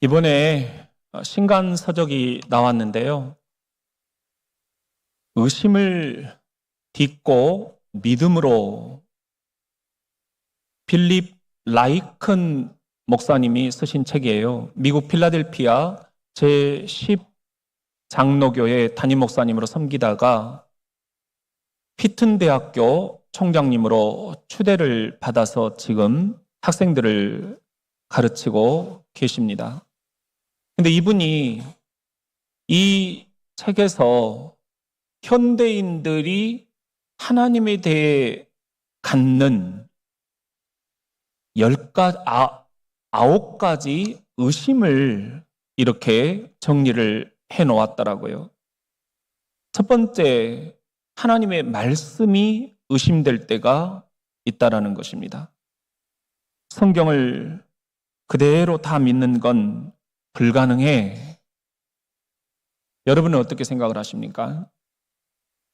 이번에 신간서적이 나왔는데요. 의심을 딛고 믿음으로 빌립 라이큰 목사님이 쓰신 책이에요. 미국 필라델피아 제10 장로교회 담임 목사님으로 섬기다가 피튼 대학교 총장님으로 추대를 받아서 지금 학생들을 가르치고 계십니다. 근데 이분이 이 책에서 현대인들이 하나님에 대해 갖는 9가지 의심을 이렇게 정리를 해 놓았더라고요. 첫 번째, 하나님의 말씀이 의심될 때가 있다라는 것입니다. 성경을 그대로 다 믿는 건 불가능해. 여러분은 어떻게 생각을 하십니까?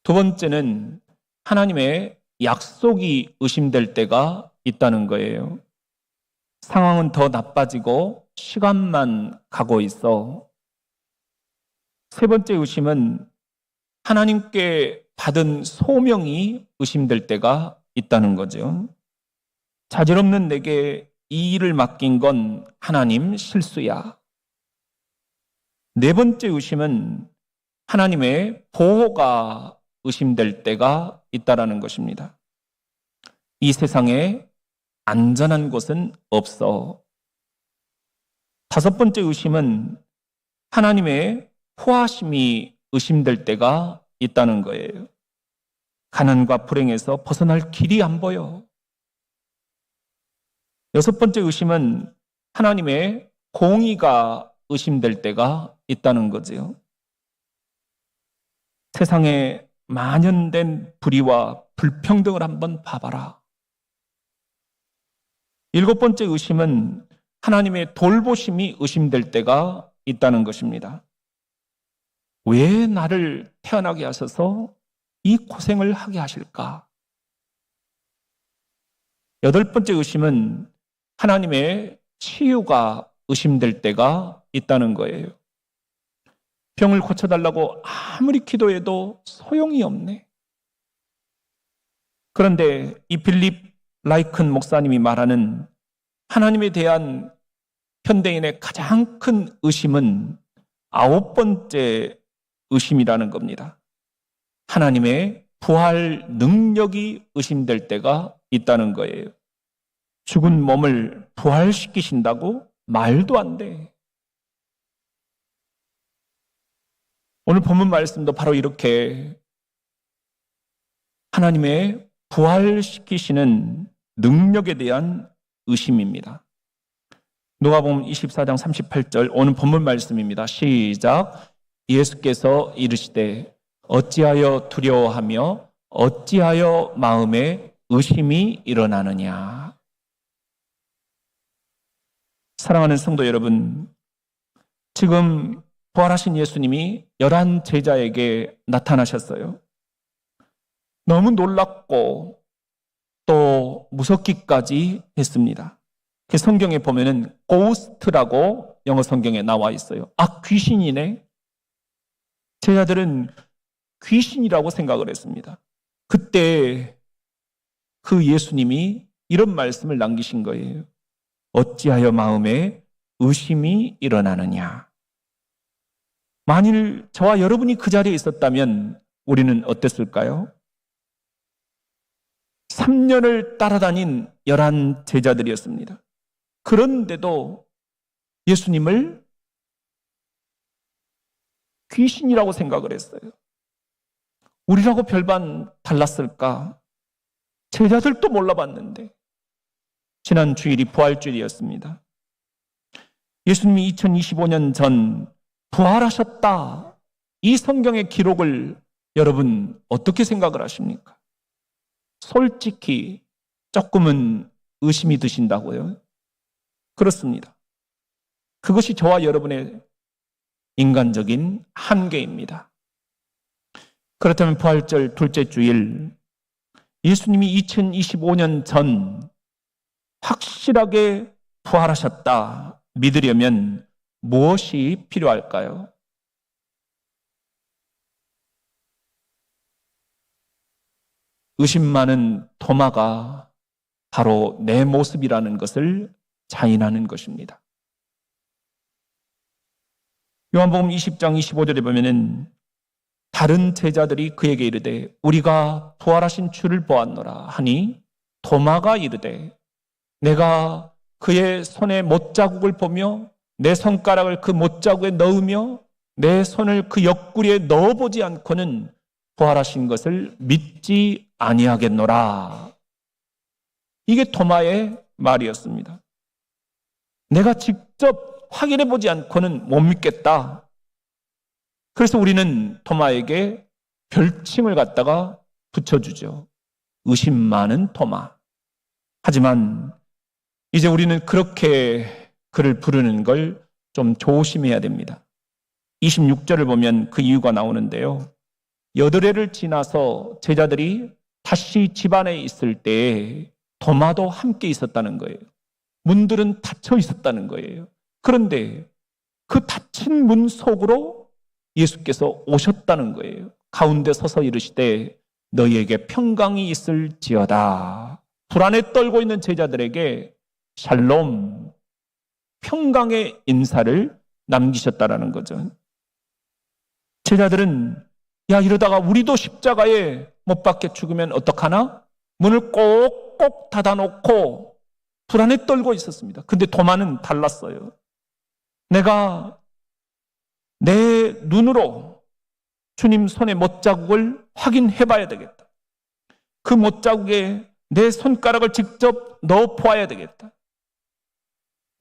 두 번째는 하나님의 약속이 의심될 때가 있다는 거예요. 상황은 더 나빠지고 시간만 가고 있어. 세 번째 의심은 하나님께 받은 소명이 의심될 때가 있다는 거죠. 자질없는 내게 이 일을 맡긴 건 하나님 실수야. 네 번째 의심은 하나님의 보호가 의심될 때가 있다라는 것입니다. 이 세상에 안전한 곳은 없어. 다섯 번째 의심은 하나님의 포하심이 의심될 때가 있다는 거예요. 가난과 불행에서 벗어날 길이 안 보여. 여섯 번째 의심은 하나님의 공의가 의심될 때가 있다는 거지요. 세상에 만연된 불의와 불평등을 한번 봐봐라. 일곱 번째 의심은 하나님의 돌보심이 의심될 때가 있다는 것입니다. 왜 나를 태어나게 하셔서 이 고생을 하게 하실까? 여덟 번째 의심은 하나님의 치유가 의심될 때가 있다는 거예요. 병을 고쳐달라고 아무리 기도해도 소용이 없네. 그런데 이 빌립 라이큰 목사님이 말하는 하나님에 대한 현대인의 가장 큰 의심은 9번째 의심이라는 겁니다. 하나님의 부활 능력이 의심될 때가 있다는 거예요. 죽은 몸을 부활시키신다고? 말도 안 돼. 오늘 본문 말씀도 바로 이렇게 하나님의 부활시키시는 능력에 대한 의심입니다. 누가복음 24장 38절 오늘 본문 말씀입니다. 시작. 예수께서 이르시되 어찌하여 두려워하며 어찌하여 마음에 의심이 일어나느냐. 사랑하는 성도 여러분, 지금 부활하신 예수님이 11 제자에게 나타나셨어요. 너무 놀랍고 또 무섭기까지 했습니다. 그 성경에 보면은 고스트라고 영어 성경에 나와 있어요. 아, 귀신이네. 제자들은 귀신이라고 생각을 했습니다. 그때 그 예수님이 이런 말씀을 남기신 거예요. 어찌하여 마음에 의심이 일어나느냐. 만일 저와 여러분이 그 자리에 있었다면 우리는 어땠을까요? 3년을 따라다닌 11 제자들이었습니다. 그런데도 예수님을 귀신이라고 생각을 했어요. 우리라고 별반 달랐을까? 제자들도 몰라봤는데. 지난 주일이 부활주일이었습니다. 예수님이 2025년 전 부활하셨다. 이 성경의 기록을 여러분 어떻게 생각을 하십니까? 솔직히 조금은 의심이 드신다고요? 그렇습니다. 그것이 저와 여러분의 인간적인 한계입니다. 그렇다면 부활절 둘째 주일 예수님이 2025년 전 확실하게 부활하셨다 믿으려면 무엇이 필요할까요? 의심 많은 토마가 바로 내 모습이라는 것을 자인하는 것입니다. 요한복음 20장 25절에 보면은 다른 제자들이 그에게 이르되 우리가 부활하신 주를 보았노라 하니 도마가 이르되 내가 그의 손에 못자국을 보며 내 손가락을 그 못자국에 넣으며 내 손을 그 옆구리에 넣어보지 않고는 부활하신 것을 믿지 아니하겠노라. 이게 도마의 말이었습니다. 내가 직접 확인해 보지 않고는 못 믿겠다. 그래서 우리는 토마에게 별칭을 갖다가 붙여주죠. 의심 많은 토마. 하지만 이제 우리는 그렇게 그를 부르는 걸 좀 조심해야 됩니다. 26절을 보면 그 이유가 나오는데요. 8해를 지나서 제자들이 다시 집안에 있을 때 도마도 함께 있었다는 거예요. 문들은 닫혀 있었다는 거예요. 그런데 그 닫힌 문 속으로 예수께서 오셨다는 거예요. 가운데 서서 이르시되 너희에게 평강이 있을지어다. 불안에 떨고 있는 제자들에게 샬롬, 평강의 인사를 남기셨다라는 거죠. 제자들은 야 이러다가 우리도 십자가에 못 박혀 죽으면 어떡하나? 문을 꼭꼭 닫아놓고 불안에 떨고 있었습니다. 근데 도마는 달랐어요. 내가 내 눈으로 주님 손의 못자국을 확인해 봐야 되겠다. 그 못자국에 내 손가락을 직접 넣어 보아야 되겠다.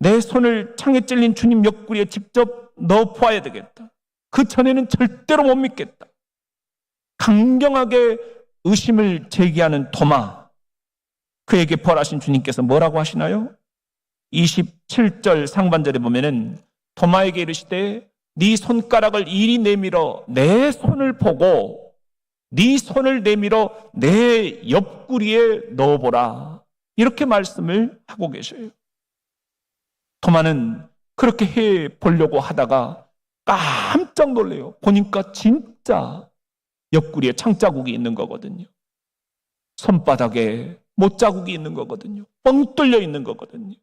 내 손을 창에 찔린 주님 옆구리에 직접 넣어 보아야 되겠다. 그 전에는 절대로 못 믿겠다. 강경하게 의심을 제기하는 도마. 그에게 벌하신 주님께서 뭐라고 하시나요? 27절 상반절에 보면은 도마에게 이르시되 네 손가락을 이리 내밀어 내 손을 보고 네 손을 내밀어 내 옆구리에 넣어보라. 이렇게 말씀을 하고 계셔요. 도마는 그렇게 해 보려고 하다가 깜짝 놀래요. 보니까 진짜 옆구리에 창자국이 있는 거거든요. 손바닥에 못자국이 있는 거거든요. 뻥 뚫려 있는 거거든요.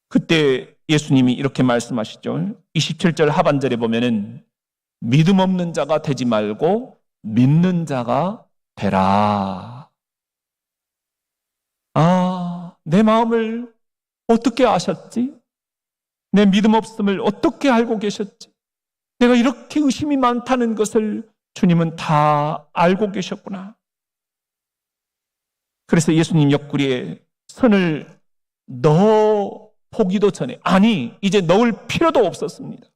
그때 예수님이 이렇게 말씀하시죠. 27절 하반절에 보면은 믿음 없는 자가 되지 말고 믿는 자가 되라. 아, 내 마음을 어떻게 아셨지? 내 믿음 없음을 어떻게 알고 계셨지? 내가 이렇게 의심이 많다는 것을 주님은 다 알고 계셨구나. 그래서 예수님 옆구리에 손을 넣어 보기도 전에, 아니 이제 넣을 필요도 없었습니다.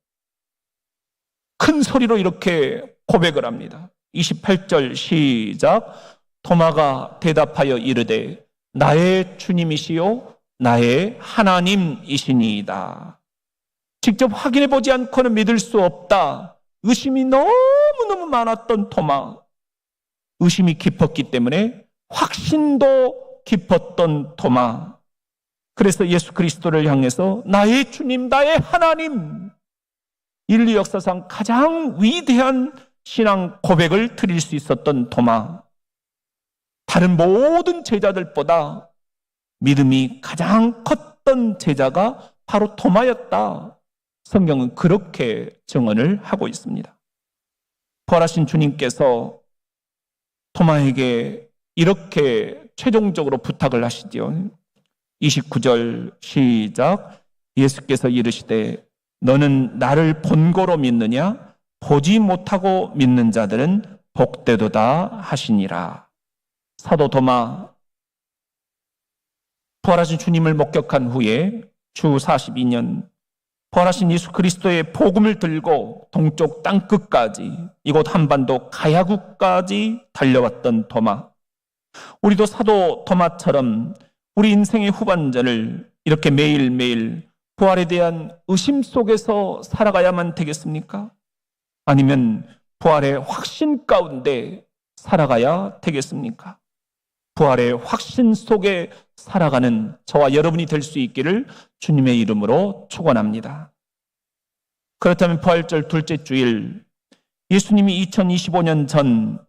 큰 소리로 이렇게 고백을 합니다. 28절 시작. 도마가 대답하여 이르되 나의 주님이시요 나의 하나님이시니이다. 직접 확인해 보지 않고는 믿을 수 없다. 의심이 너무너무 많았던 토마. 의심이 깊었기 때문에 확신도 깊었던 토마. 그래서 예수 그리스도를 향해서 나의 주님, 나의 하나님, 인류 역사상 가장 위대한 신앙 고백을 드릴 수 있었던 토마. 다른 모든 제자들보다 믿음이 가장 컸던 제자가 바로 토마였다. 성경은 그렇게 증언을 하고 있습니다. 부활하신 주님께서 토마에게 이렇게 최종적으로 부탁을 하시죠. 29절 시작. 예수께서 이르시되 너는 나를 본고로 믿느냐? 보지 못하고 믿는 자들은 복되도다 하시니라. 사도 도마, 부활하신 주님을 목격한 후에 주 42년 부활하신 예수 그리스도의 복음을 들고 동쪽 땅끝까지, 이곳 한반도 가야국까지 달려왔던 도마. 우리도 사도 도마처럼 우리 인생의 후반전을 이렇게 매일매일 부활에 대한 의심 속에서 살아가야만 되겠습니까? 아니면 부활의 확신 가운데 살아가야 되겠습니까? 부활의 확신 속에 살아가는 저와 여러분이 될 수 있기를 주님의 이름으로 축원합니다. 그렇다면 부활절 둘째 주일, 예수님이 2025년 전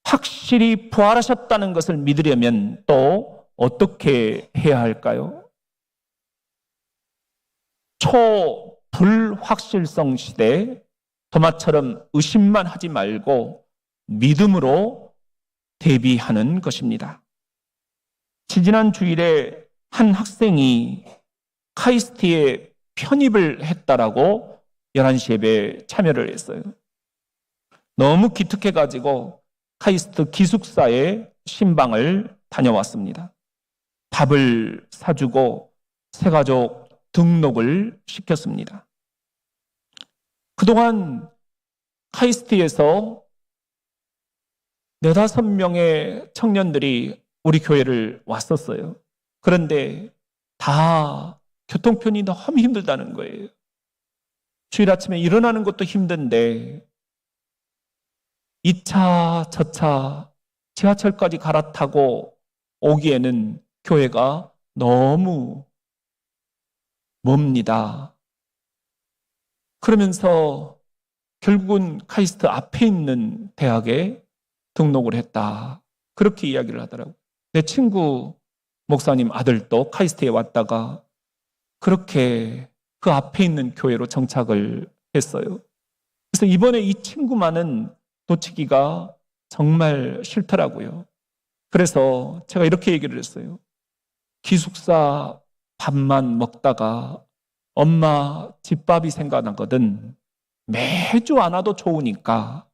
확실히 부활하셨다는 것을 믿으려면 또 어떻게 해야 할까요? 초불확실성 시대, 도마처럼 의심만 하지 말고 믿음으로 대비하는 것입니다. 지지난 주일에 한 학생이 카이스트에 편입을 했다라고 11시 예배에 참여를 했어요. 너무 기특해가지고 카이스트 기숙사에 신방을 다녀왔습니다. 밥을 사주고 새가족 등록을 시켰습니다. 그동안 카이스트에서 4-5명의 청년들이 우리 교회를 왔었어요. 그런데 다 교통편이 너무 힘들다는 거예요. 주일 아침에 일어나는 것도 힘든데 2차, 저차, 지하철까지 갈아타고 오기에는 교회가 너무 멉니다. 그러면서 결국은 카이스트 앞에 있는 대학에 등록을 했다. 그렇게 이야기를 하더라고요. 내 친구 목사님 아들도 카이스트에 왔다가 그렇게 그 앞에 있는 교회로 정착을 했어요. 그래서 이번에 이 친구만은 놓치기가 정말 싫더라고요. 그래서 제가 이렇게 얘기를 했어요. 기숙사 밥만 먹다가 엄마 집밥이 생각나거든. 매주 안 와도 좋으니까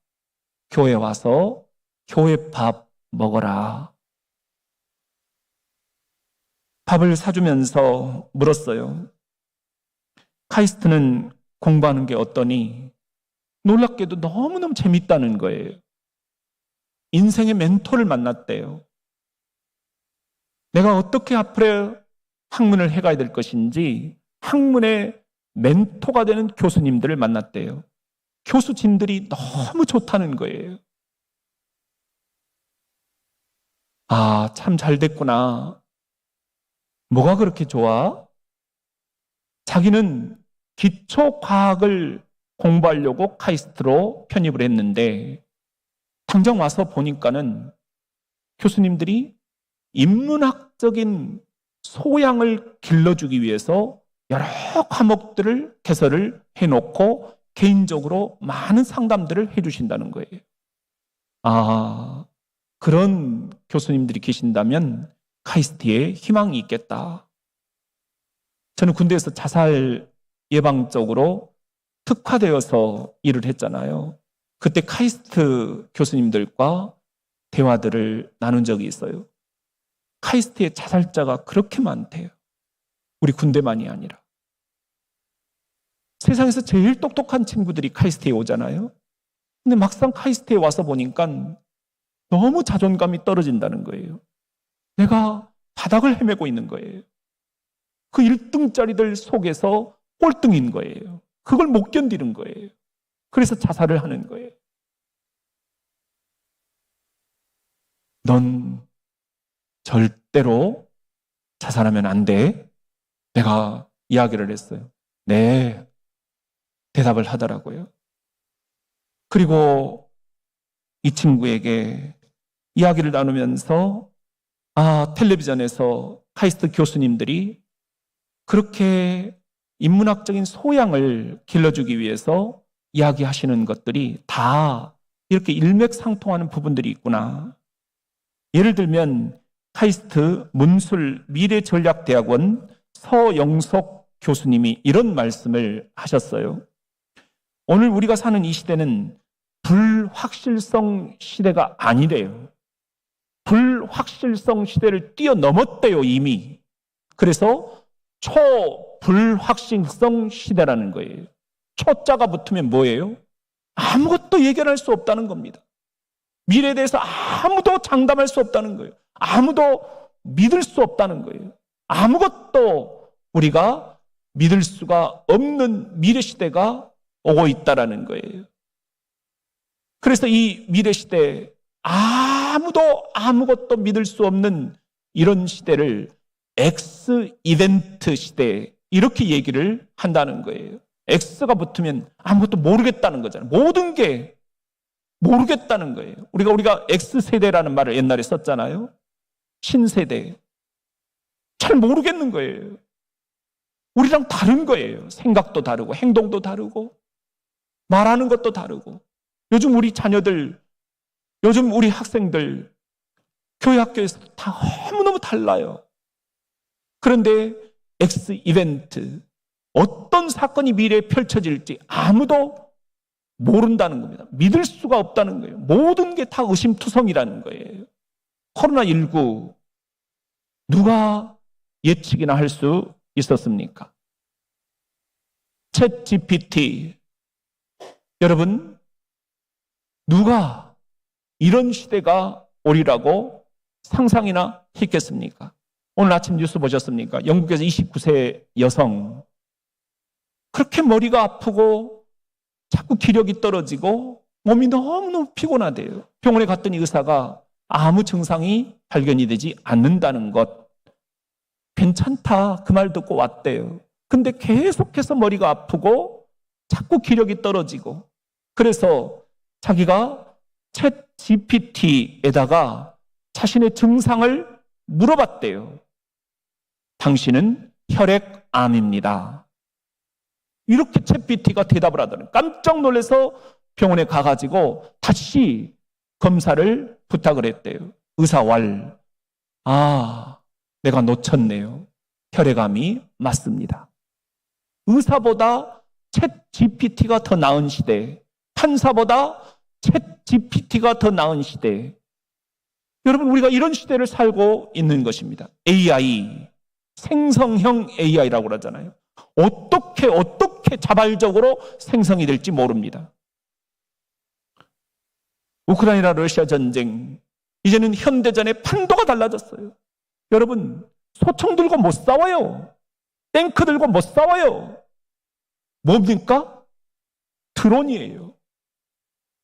교회 와서 교회 밥 먹어라. 밥을 사주면서 물었어요. 카이스트는 공부하는 게 어떠니? 놀랍게도 너무너무 재밌다는 거예요. 인생의 멘토를 만났대요. 내가 어떻게 앞으로 학문을 해가야 될 것인지 학문의 멘토가 되는 교수님들을 만났대요. 교수진들이 너무 좋다는 거예요. 아, 참 잘 됐구나. 뭐가 그렇게 좋아? 자기는 기초과학을 공부하려고 카이스트로 편입을 했는데 당장 와서 보니까는 교수님들이 인문학적인 소양을 길러주기 위해서 여러 과목들을 개설을 해놓고 개인적으로 많은 상담들을 해주신다는 거예요. 아, 그런 교수님들이 계신다면 카이스트에 희망이 있겠다. 저는 군대에서 자살 예방 쪽으로 특화되어서 일을 했잖아요. 그때 카이스트 교수님들과 대화들을 나눈 적이 있어요. 카이스트에 자살자가 그렇게 많대요. 우리 군대만이 아니라. 세상에서 제일 똑똑한 친구들이 카이스트에 오잖아요. 근데 막상 카이스트에 와서 보니까 너무 자존감이 떨어진다는 거예요. 내가 바닥을 헤매고 있는 거예요. 그 1등짜리들 속에서 꼴등인 거예요. 그걸 못 견디는 거예요. 그래서 자살을 하는 거예요. 넌 절대로 자살하면 안 돼. 내가 이야기를 했어요. 네. 대답을 하더라고요. 그리고 이 친구에게 이야기를 나누면서 텔레비전에서 카이스트 교수님들이 그렇게 인문학적인 소양을 길러주기 위해서 이야기하시는 것들이 다 이렇게 일맥상통하는 부분들이 있구나. 예를 들면 카이스트 문술 미래전략대학원 서영석 교수님이 이런 말씀을 하셨어요. 오늘 우리가 사는 이 시대는 불확실성 시대가 아니래요. 불확실성 시대를 뛰어넘었대요, 이미. 그래서 초불확실성 시대라는 거예요. 초자가 붙으면 뭐예요? 아무것도 예견할 수 없다는 겁니다. 미래에 대해서 아무도 장담할 수 없다는 거예요. 아무도 믿을 수 없다는 거예요. 아무것도 우리가 믿을 수가 없는 미래 시대가 오고 있다라는 거예요. 그래서 이 미래 시대에 아무도 아무것도 믿을 수 없는 이런 시대를 X 이벤트 시대 이렇게 얘기를 한다는 거예요. X가 붙으면 아무것도 모르겠다는 거잖아요. 모든 게 모르겠다는 거예요. 우리가 X세대라는 말을 옛날에 썼잖아요. 신세대. 잘 모르겠는 거예요. 우리랑 다른 거예요. 생각도 다르고 행동도 다르고 말하는 것도 다르고. 요즘 우리 자녀들, 요즘 우리 학생들 교회 학교에서 다 너무너무 달라요. 그런데 X 이벤트, 어떤 사건이 미래에 펼쳐질지 아무도 모른다는 겁니다. 믿을 수가 없다는 거예요. 모든 게 다 의심투성이라는 거예요. 코로나19 누가 예측이나 할 수 있었습니까? 챗 GPT, 여러분, 누가 이런 시대가 오리라고 상상이나 했겠습니까? 오늘 아침 뉴스 보셨습니까? 영국에서 29세 여성, 그렇게 머리가 아프고 자꾸 기력이 떨어지고 몸이 너무너무 피곤하대요. 병원에 갔더니 의사가 아무 증상이 발견이 되지 않는다는 것. 괜찮다, 그 말 듣고 왔대요. 근데 계속해서 머리가 아프고 자꾸 기력이 떨어지고, 그래서 자기가 챗 GPT에다가 자신의 증상을 물어봤대요. 당신은 혈액암입니다. 이렇게 챗 GPT가 대답을 하더니 깜짝 놀라서 병원에 가가지고 다시 검사를 부탁을 했대요. 의사왈, 내가 놓쳤네요. 혈액암이 맞습니다. 의사보다 챗 GPT가 더 나은 시대, 판사보다 챗 GPT가 더 나은 시대. 여러분, 우리가 이런 시대를 살고 있는 것입니다. AI, 생성형 AI라고 그러잖아요. 어떻게 자발적으로 생성이 될지 모릅니다. 우크라이나 러시아 전쟁, 이제는 현대전의 판도가 달라졌어요. 여러분, 소총 들고 못 싸워요. 탱크 들고 못 싸워요. 뭡니까? 드론이에요.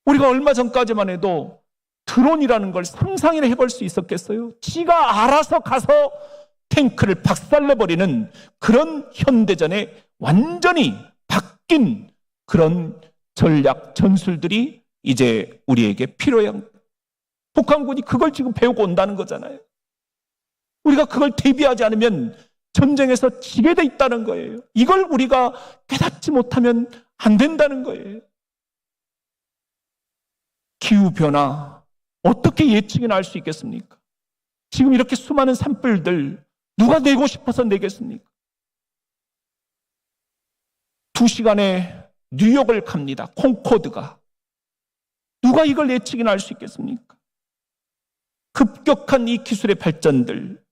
우리가 얼마 전까지만 해도 드론이라는 걸 상상이나 해볼 수 있었겠어요? 지가 알아서 가서 탱크를 박살내버리는 그런 현대전에 완전히 바뀐 그런 전략, 전술들이 이제 우리에게 필요해요. 북한군이 그걸 지금 배우고 온다는 거잖아요. 우리가 그걸 대비하지 않으면 전쟁에서 지게 돼 있다는 거예요. 이걸 우리가 깨닫지 못하면 안 된다는 거예요. 기후변화, 어떻게 예측이나 할 수 있겠습니까? 지금 이렇게 수많은 산불들 누가 내고 싶어서 내겠습니까? 2시간에 뉴욕을 갑니다. 콩코드가. 누가 이걸 예측이나 할 수 있겠습니까? 급격한 이 기술의 발전들,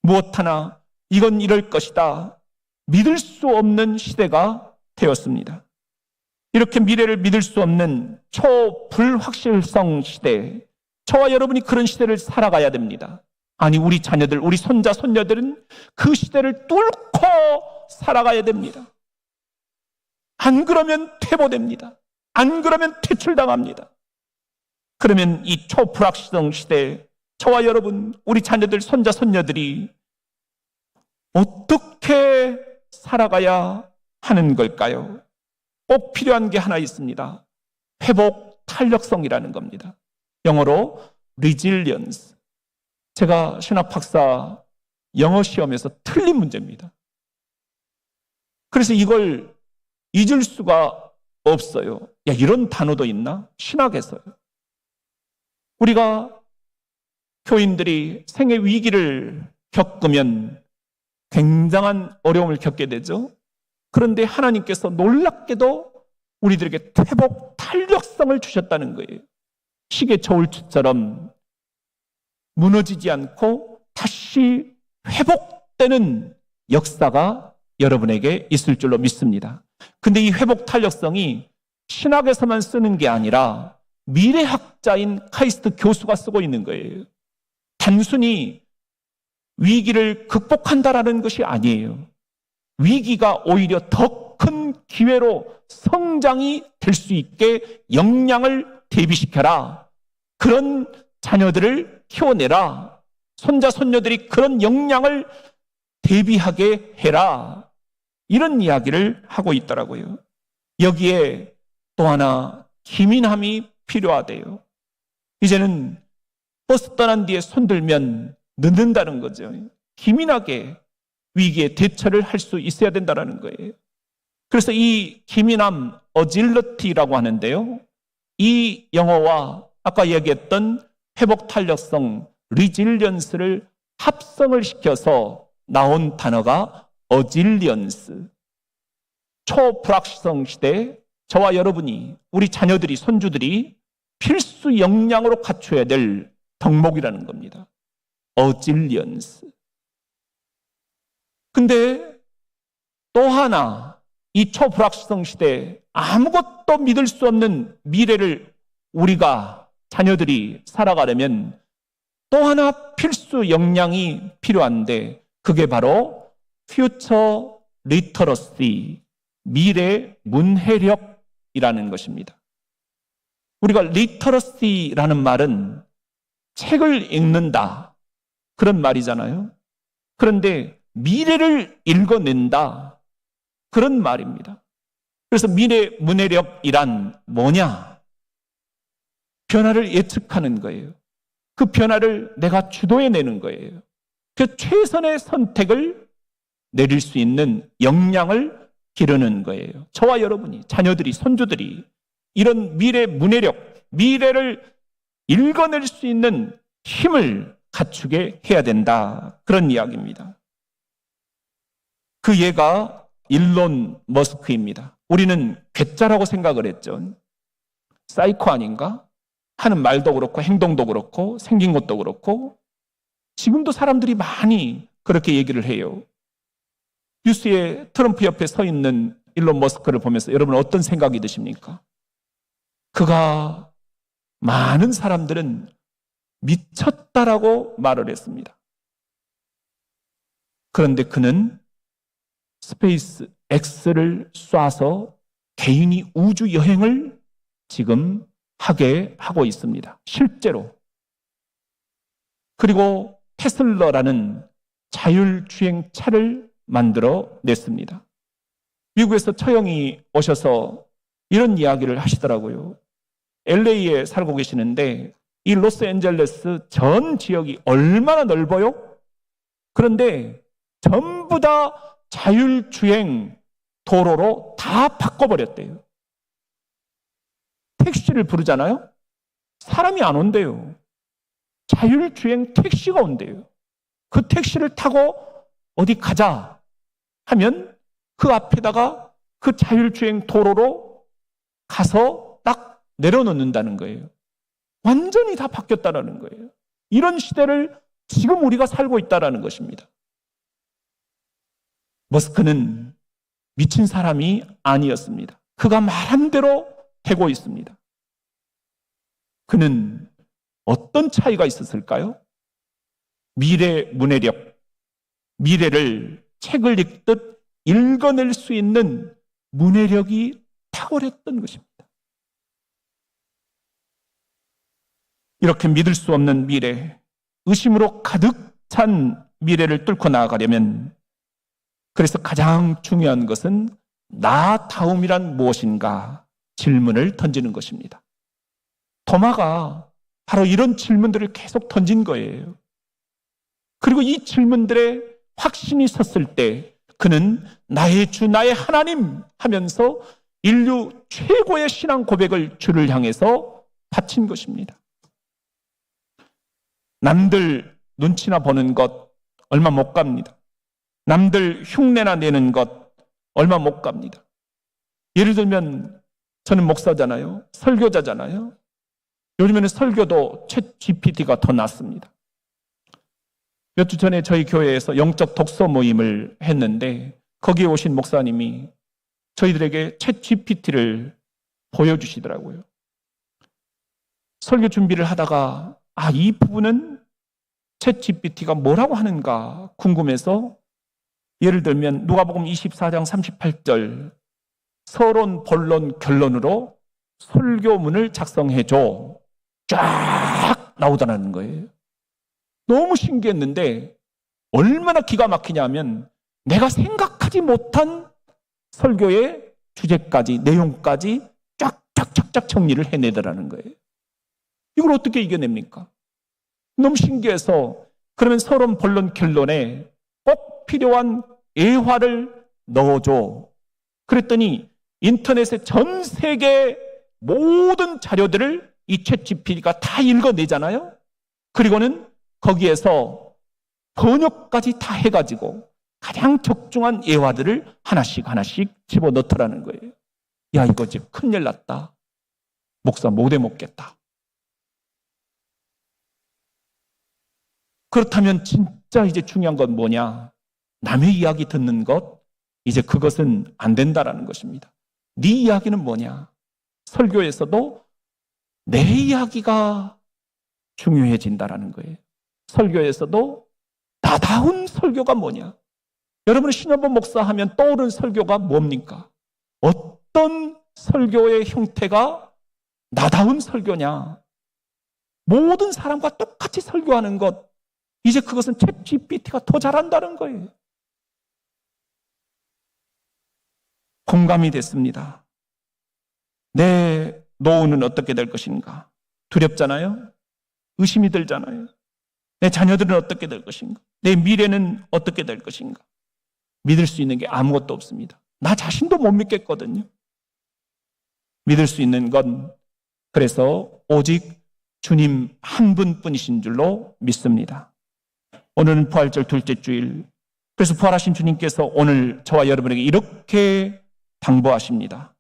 무엇 하나 이건 이럴 것이다, 믿을 수 없는 시대가 되었습니다. 이렇게 미래를 믿을 수 없는 초불확실성 시대, 저와 여러분이 그런 시대를 살아가야 됩니다. 아니, 우리 자녀들, 우리 손자, 손녀들은 그 시대를 뚫고 살아가야 됩니다. 안 그러면 퇴보됩니다. 안 그러면 퇴출당합니다. 그러면 이 초불확실성 시대, 저와 여러분, 우리 자녀들, 손자, 손녀들이 어떻게 살아가야 하는 걸까요? 꼭 필요한 게 하나 있습니다. 회복 탄력성이라는 겁니다. 영어로 resilience. 제가 신학박사 영어 시험에서 틀린 문제입니다. 그래서 이걸 잊을 수가 없어요. 야, 이런 단어도 있나? 신학에서요. 우리가 교인들이 생애 위기를 겪으면 굉장한 어려움을 겪게 되죠. 그런데 하나님께서 놀랍게도 우리들에게 회복 탄력성을 주셨다는 거예요. 시계 저울추처럼 무너지지 않고 다시 회복되는 역사가 여러분에게 있을 줄로 믿습니다. 근데 이 회복 탄력성이 신학에서만 쓰는 게 아니라 미래학자인 카이스트 교수가 쓰고 있는 거예요. 단순히 위기를 극복한다라는 것이 아니에요. 위기가 오히려 더 큰 기회로 성장이 될 수 있게 역량을 대비시켜라. 그런 자녀들을 키워내라. 손자, 손녀들이 그런 역량을 대비하게 해라. 이런 이야기를 하고 있더라고요. 여기에 또 하나 기민함이 필요하대요. 이제는 버스 떠난 뒤에 손들면 늦는다는 거죠. 기민하게 위기에 대처를 할 수 있어야 된다는 거예요. 그래서 이 기민함, 어질러티라고 하는데요. 이 영어와 아까 얘기했던 회복 탄력성, 리질리언스를 합성을 시켜서 나온 단어가 어질리언스. 초불확실성 시대에 저와 여러분이, 우리 자녀들이, 손주들이 필수 역량으로 갖춰야 될 덕목이라는 겁니다. 어질리언스. 근데 또 하나, 이 초불확실성 시대에 아무것도 믿을 수 없는 미래를 우리가, 자녀들이 살아가려면 또 하나 필수 역량이 필요한데, 그게 바로 퓨처 리터러시, 미래 문해력이라는 것입니다. 우리가 리터러시라는 말은 책을 읽는다, 그런 말이잖아요. 그런데 미래를 읽어낸다, 그런 말입니다. 그래서 미래 문해력이란 뭐냐? 변화를 예측하는 거예요. 그 변화를 내가 주도해내는 거예요. 그 최선의 선택을 내릴 수 있는 역량을 기르는 거예요. 저와 여러분이, 자녀들이, 손주들이 이런 미래 문해력, 미래를 읽어낼 수 있는 힘을 갖추게 해야 된다, 그런 이야기입니다. 그 예가 일론 머스크입니다. 우리는 괴짜라고 생각을 했죠. 사이코 아닌가? 하는 말도 그렇고 행동도 그렇고 생긴 것도 그렇고, 지금도 사람들이 많이 그렇게 얘기를 해요. 뉴스에 트럼프 옆에 서 있는 일론 머스크를 보면서 여러분 어떤 생각이 드십니까? 그가, 많은 사람들은 미쳤다라고 말을 했습니다. 그런데 그는 스페이스 X를 쏴서 개인이 우주 여행을 지금 하게 하고 있습니다. 실제로. 그리고 테슬라라는 자율주행차를 만들어 냈습니다. 미국에서 처형이 오셔서 이런 이야기를 하시더라고요. LA에 살고 계시는데 이 로스앤젤레스 전 지역이 얼마나 넓어요? 그런데 전부 다 자율주행 도로로 다 바꿔버렸대요. 택시를 부르잖아요? 사람이 안 온대요. 자율주행 택시가 온대요. 그 택시를 타고 어디 가자 하면 그 앞에다가 그 자율주행 도로로 가서 딱 내려놓는다는 거예요. 완전히 다 바뀌었다는 거예요. 이런 시대를 지금 우리가 살고 있다는 것입니다. 머스크는 미친 사람이 아니었습니다. 그가 말한 대로 되고 있습니다. 그는 어떤 차이가 있었을까요? 미래 문해력, 미래를 책을 읽듯 읽어낼 수 있는 문해력이 탁월했던 것입니다. 이렇게 믿을 수 없는 미래, 의심으로 가득 찬 미래를 뚫고 나아가려면, 그래서 가장 중요한 것은 나다움이란 무엇인가 질문을 던지는 것입니다. 도마가 바로 이런 질문들을 계속 던진 거예요. 그리고 이 질문들에 확신이 섰을 때 그는 나의 주, 나의 하나님 하면서 인류 최고의 신앙 고백을 주를 향해서 바친 것입니다. 남들 눈치나 보는 것 얼마 못 갑니다. 남들 흉내나 내는 것 얼마 못 갑니다. 예를 들면 저는 목사잖아요. 설교자잖아요. 요즘에는 설교도 챗 GPT가 더 낫습니다. 몇 주 전에 저희 교회에서 영적 독서 모임을 했는데 거기에 오신 목사님이 저희들에게 챗 GPT를 보여주시더라고요. 설교 준비를 하다가 이 부분은 챗 GPT가 뭐라고 하는가 궁금해서, 예를 들면 누가복음 24장 38절 서론, 본론, 결론으로 설교문을 작성해줘, 쫙 나오더라는 거예요. 너무 신기했는데 얼마나 기가 막히냐면 내가 생각하지 못한 설교의 주제까지, 내용까지 쫙쫙쫙쫙 정리를 해내더라는 거예요. 이걸 어떻게 이겨냅니까? 너무 신기해서 그러면 서론, 본론, 결론에 꼭 필요한 예화를 넣어줘. 그랬더니 인터넷의 전 세계 모든 자료들을 이 챗GPT가 다 읽어내잖아요. 그리고는 거기에서 번역까지 다 해가지고 가장 적중한 예화들을 하나씩 집어넣더라는 거예요. 야, 이거 지금 큰일 났다. 목사 못 해먹겠다. 그렇다면 진짜 이제 중요한 건 뭐냐? 남의 이야기 듣는 것, 이제 그것은 안 된다라는 것입니다. 네 이야기는 뭐냐? 설교에서도 내 이야기가 중요해진다라는 거예요. 설교에서도 나다운 설교가 뭐냐? 여러분 신현범 목사 하면 떠오르는 설교가 뭡니까? 어떤 설교의 형태가 나다운 설교냐? 모든 사람과 똑같이 설교하는 것, 이제 그것은 챗GPT가 더 잘한다는 거예요. 공감이 됐습니다. 내 노후는 어떻게 될 것인가? 두렵잖아요. 의심이 들잖아요. 내 자녀들은 어떻게 될 것인가? 내 미래는 어떻게 될 것인가? 믿을 수 있는 게 아무것도 없습니다. 나 자신도 못 믿겠거든요. 믿을 수 있는 건 그래서 오직 주님 한 분뿐이신 줄로 믿습니다. 오늘은 부활절 둘째 주일. 그래서 부활하신 주님께서 오늘 저와 여러분에게 이렇게 당부하십니다.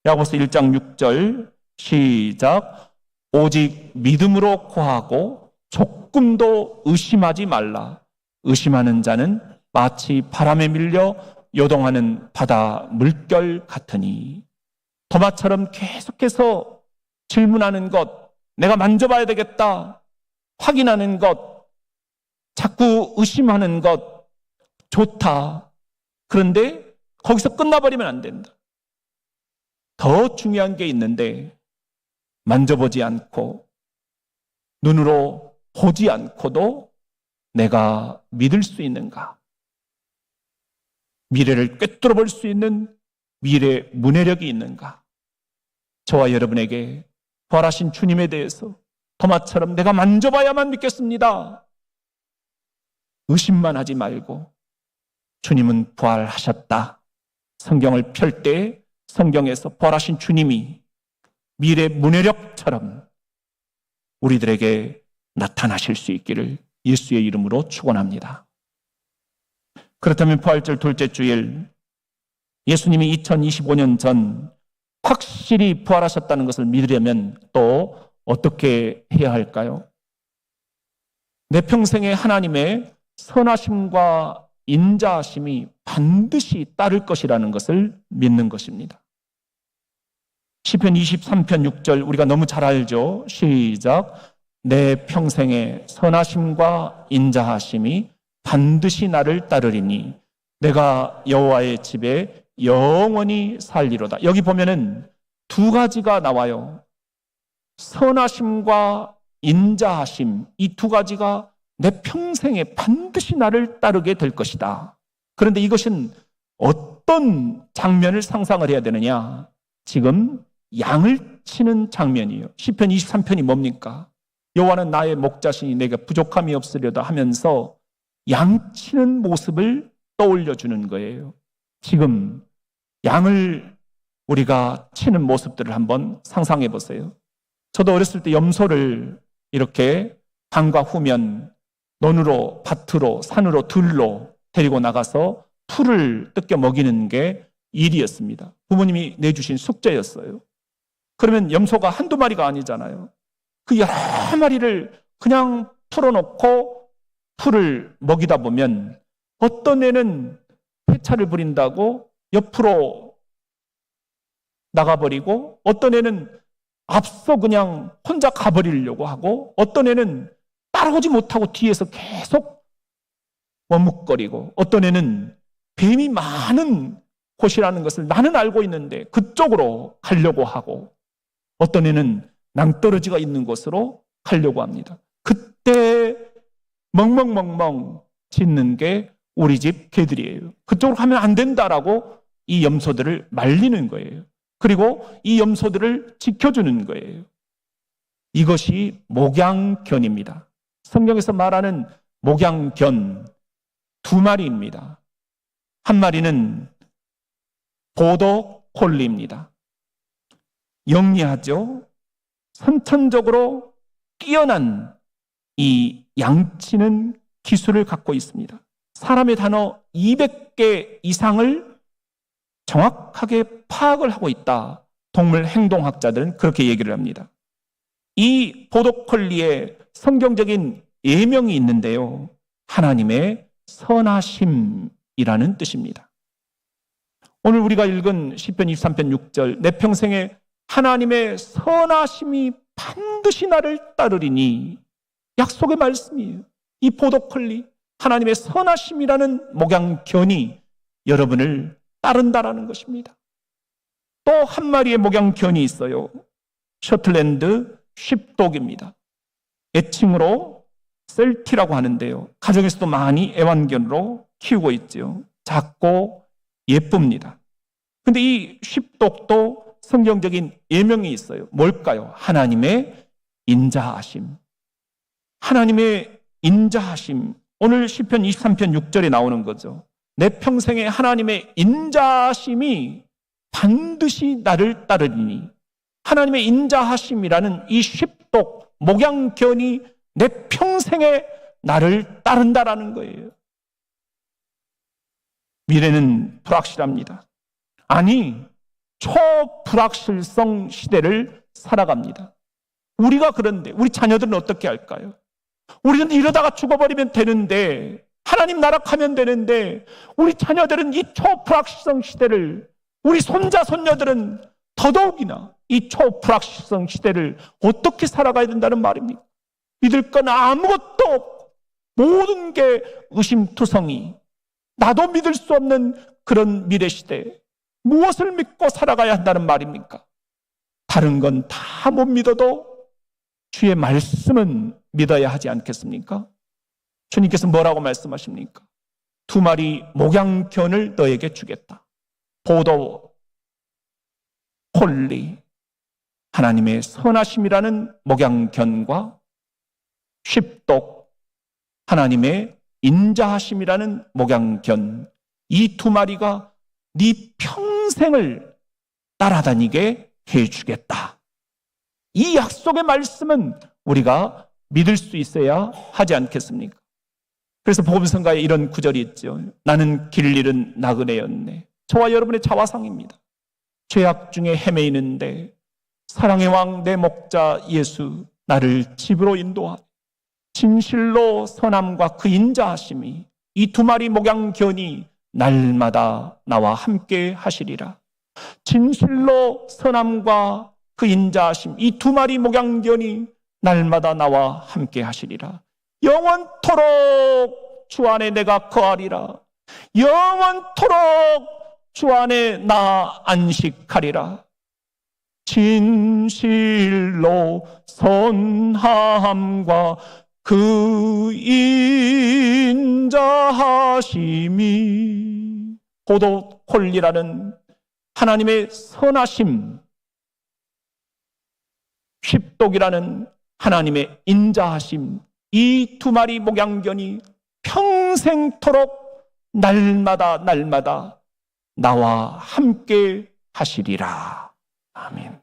야고보서 1장 6절 시작. 오직 믿음으로 구하고 조금도 의심하지 말라. 의심하는 자는 마치 바람에 밀려 요동하는 바다 물결 같으니. 도마처럼 계속해서 질문하는 것, 내가 만져봐야 되겠다, 확인하는 것, 자꾸 의심하는 것 좋다. 그런데 거기서 끝나버리면 안 된다. 더 중요한 게 있는데 만져보지 않고 눈으로 보지 않고도 내가 믿을 수 있는가? 미래를 꿰뚫어 볼 수 있는 미래 문해력이 있는가? 저와 여러분에게 부활하신 주님에 대해서 도마처럼 내가 만져봐야만 믿겠습니다. 의심만 하지 말고 주님은 부활하셨다. 성경을 펼 때 성경에서 부활하신 주님이 미래 문해력처럼 우리들에게 나타나실 수 있기를 예수의 이름으로 축원합니다. 그렇다면 부활절 둘째 주일, 예수님이 2025년 전 확실히 부활하셨다는 것을 믿으려면 또 어떻게 해야 할까요? 내 평생에 하나님의 선하심과 인자하심이 반드시 따를 것이라는 것을 믿는 것입니다. 시편 23편 6절 우리가 너무 잘 알죠? 시작. 내 평생에 선하심과 인자하심이 반드시 나를 따르리니 내가 여호와의 집에 영원히 살리로다. 여기 보면은 두 가지가 나와요. 선하심과 인자하심, 이 두 가지가 내 평생에 반드시 나를 따르게 될 것이다. 그런데 이것은 어떤 장면을 상상을 해야 되느냐? 지금 양을 치는 장면이에요. 시편 23편이 뭡니까? 여호와는 나의 목자시니 내게 부족함이 없으려다 하면서 양 치는 모습을 떠올려 주는 거예요. 지금 양을 우리가 치는 모습들을 한번 상상해 보세요. 저도 어렸을 때 염소를 이렇게 방과 후면 논으로, 밭으로, 산으로, 들로 데리고 나가서 풀을 뜯겨 먹이는 게 일이었습니다. 부모님이 내주신 숙제였어요. 그러면 염소가 한두 마리가 아니잖아요. 그 여러 마리를 그냥 풀어놓고 풀을 먹이다 보면 어떤 애는 폐차를 부린다고 옆으로 나가버리고 어떤 애는 앞서 그냥 혼자 가버리려고 하고 어떤 애는 따라오지 못하고 뒤에서 계속 머뭇거리고 어떤 애는 뱀이 많은 곳이라는 것을 나는 알고 있는데 그쪽으로 가려고 하고 어떤 애는 낭떠러지가 있는 곳으로 가려고 합니다. 그때 멍멍멍멍 짖는 게 우리 집 개들이에요. 그쪽으로 가면 안 된다라고 이 염소들을 말리는 거예요. 그리고 이 염소들을 지켜주는 거예요. 이것이 목양견입니다. 성경에서 말하는 목양견 두 마리입니다. 한 마리는 보더콜리입니다. 영리하죠. 선천적으로 뛰어난 이 양치는 기술을 갖고 있습니다. 사람의 단어 200개 이상을 정확하게 파악을 하고 있다. 동물 행동학자들은 그렇게 얘기를 합니다. 이 보더콜리의 성경적인 예명이 있는데요. 하나님의 선하심이라는 뜻입니다. 오늘 우리가 읽은 시편 23편 6절 내 평생에 하나님의 선하심이 반드시 나를 따르리니 약속의 말씀이에요. 이 보더콜리 하나님의 선하심이라는 목양견이 여러분을 따른다라는 것입니다. 또 한 마리의 목양견이 있어요. 셔틀랜드 쉽독입니다. 애칭으로 셀티라고 하는데요. 가정에서도 많이 애완견으로 키우고 있죠. 작고 예쁩니다. 근데 이 쉽독도 성경적인 예명이 있어요. 뭘까요? 하나님의 인자하심. 하나님의 인자하심. 오늘 시편 23편 6절에 나오는 거죠. 내 평생에 하나님의 인자하심이 반드시 나를 따르리니 하나님의 인자하심이라는 이 쉽독 목양견이 내 평생에 나를 따른다라는 거예요. 미래는 불확실합니다. 아니, 초불확실성 시대를 살아갑니다. 우리가 그런데 우리 자녀들은 어떻게 할까요? 우리는 이러다가 죽어버리면 되는데 하나님 나라 가면 되는데 우리 자녀들은 이 초불확실성 시대를 우리 손자 손녀들은 더더욱이나 이 초불확실성 시대를 어떻게 살아가야 된다는 말입니까? 믿을 건 아무것도 없고 모든 게 의심투성이 나도 믿을 수 없는 그런 미래 시대에 무엇을 믿고 살아가야 한다는 말입니까? 다른 건 다 못 믿어도 주의 말씀은 믿어야 하지 않겠습니까? 주님께서 뭐라고 말씀하십니까? 두 마리 목양견을 너에게 주겠다. 보더 콜리 하나님의 선하심이라는 목양견과 쉽독 하나님의 인자하심이라는 목양견 이 두 마리가 네 평생을 따라다니게 해주겠다. 이 약속의 말씀은 우리가 믿을 수 있어야 하지 않겠습니까? 그래서 복음성가에 이런 구절이 있죠. 나는 길 잃은 나그네였네. 저와 여러분의 자화상입니다. 죄악 중에 헤매이는데 사랑의 왕 내 목자 예수 나를 집으로 인도하네. 진실로 선함과 그 인자하심이 이 두 마리 목양견이 날마다 나와 함께 하시리라. 진실로 선함과 그 인자하심 이 두 마리 목양견이 날마다 나와 함께 하시리라. 영원토록 주 안에 내가 거하리라. 영원토록 주 안에 나 안식하리라. 진실로 선함과 그 인자하심이 보더콜리라는 하나님의 선하심, 쉽독이라는 하나님의 인자하심, 이 두 마리 목양견이 평생토록 날마다 나와 함께 하시리라. 아멘.